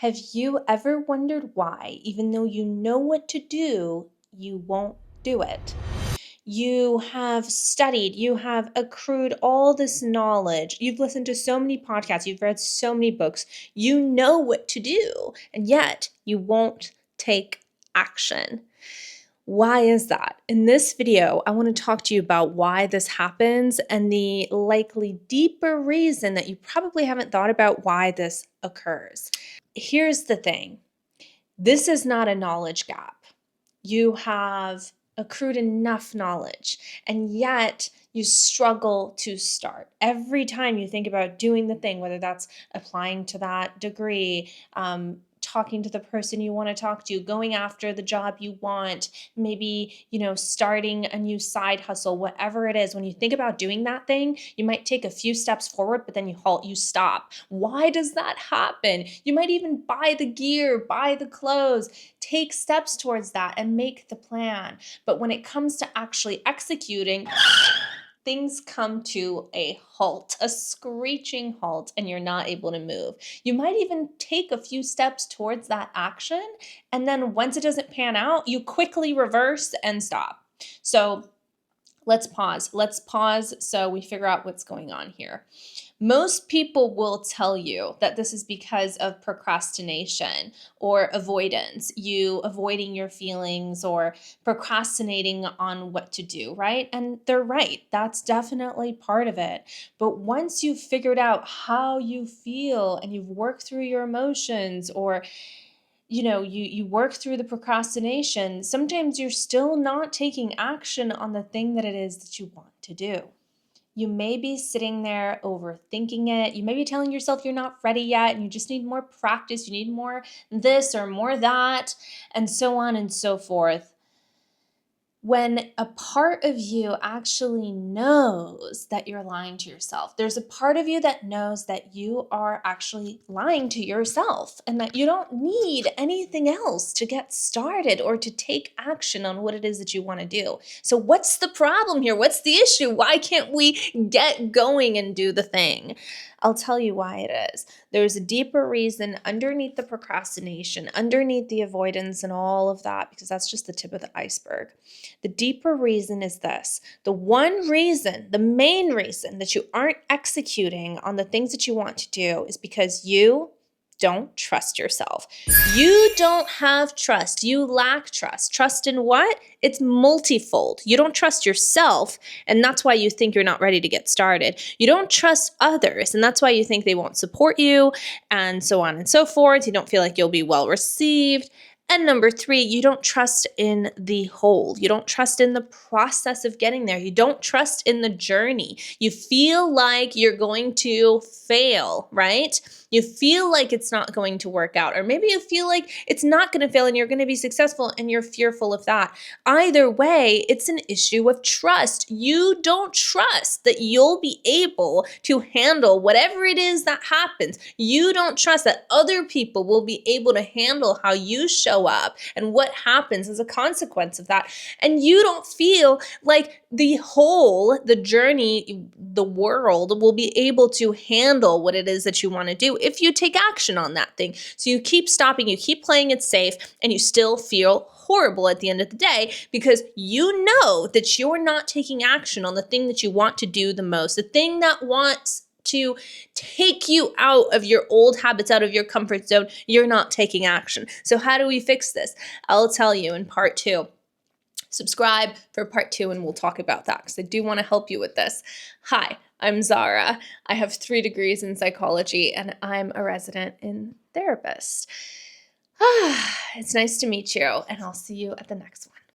Have you ever wondered why, even though you know what to do, you won't do it? You have studied, you have accrued all this knowledge, you've listened to so many podcasts, you've read so many books, you know what to do, and yet you won't take action. Why is that? In this video, I want to talk to you about why this happens and the likely deeper reason that you probably haven't thought about why this occurs. Here's the thing. This is not a knowledge gap. You have accrued enough knowledge, and yet you struggle to start. Every time you think about doing the thing, whether that's applying to that degree, talking to the person you want to talk to, going after the job you want, maybe, starting a new side hustle, whatever it is, when you think about doing that thing, you might take a few steps forward, but then you halt, you stop. Why does that happen? You might even buy the gear, buy the clothes, take steps towards that and make the plan. But when it comes to actually executing, things come to a halt, a screeching halt, and you're not able to move. You might even take a few steps towards that action, and then once it doesn't pan out, you quickly reverse and stop. So let's pause. Let's pause so we figure out what's going on here. Most people will tell you that this is because of procrastination or avoidance, you avoiding your feelings or procrastinating on what to do, right? And they're right. That's definitely part of it. But once you've figured out how you feel and you've worked through your emotions, or you work through the procrastination, sometimes you're still not taking action on the thing that it is that you want to do. You may be sitting there overthinking it. You may be telling yourself you're not ready yet and you just need more practice. You need more this or more that, and so on and so forth. When a part of you actually knows that you're lying to yourself, there's a part of you that knows that you are actually lying to yourself and that you don't need anything else to get started or to take action on what it is that you want to do. So what's the problem here? What's the issue? Why can't we get going and do the thing? I'll tell you why it is. There's a deeper reason underneath the procrastination, underneath the avoidance and all of that, because that's just the tip of the iceberg. The deeper reason is this. The one reason, the main reason that you aren't executing on the things that you want to do is because you don't trust yourself. You don't have trust. You lack trust. Trust in what? It's multifold. You don't trust yourself, and that's why you think you're not ready to get started. You don't trust others, and that's why you think they won't support you, and so on and so forth. You don't feel like you'll be well received. And number 3, you don't trust in the whole. You don't trust in the process of getting there. You don't trust in the journey. You feel like you're going to fail, right? You feel like it's not going to work out, or maybe you feel like it's not going to fail and you're going to be successful and you're fearful of that. Either way, it's an issue of trust. You don't trust that you'll be able to handle whatever it is that happens. You don't trust that other people will be able to handle how you show up and what happens as a consequence of that. And you don't feel like the whole, the journey, the world will be able to handle what it is that you want to do if you take action on that thing. So you keep stopping, you keep playing it safe, and you still feel horrible at the end of the day because you know that you're not taking action on the thing that you want to do the most, the thing that wants to take you out of your old habits, out of your comfort zone. You're not taking action. So how do we fix this? I'll tell you in part 2. Subscribe for part 2 and we'll talk about that because I do want to help you with this. Hi, I'm Zara. I have 3 degrees in psychology and I'm a resident in therapist. It's nice to meet you, and I'll see you at the next one.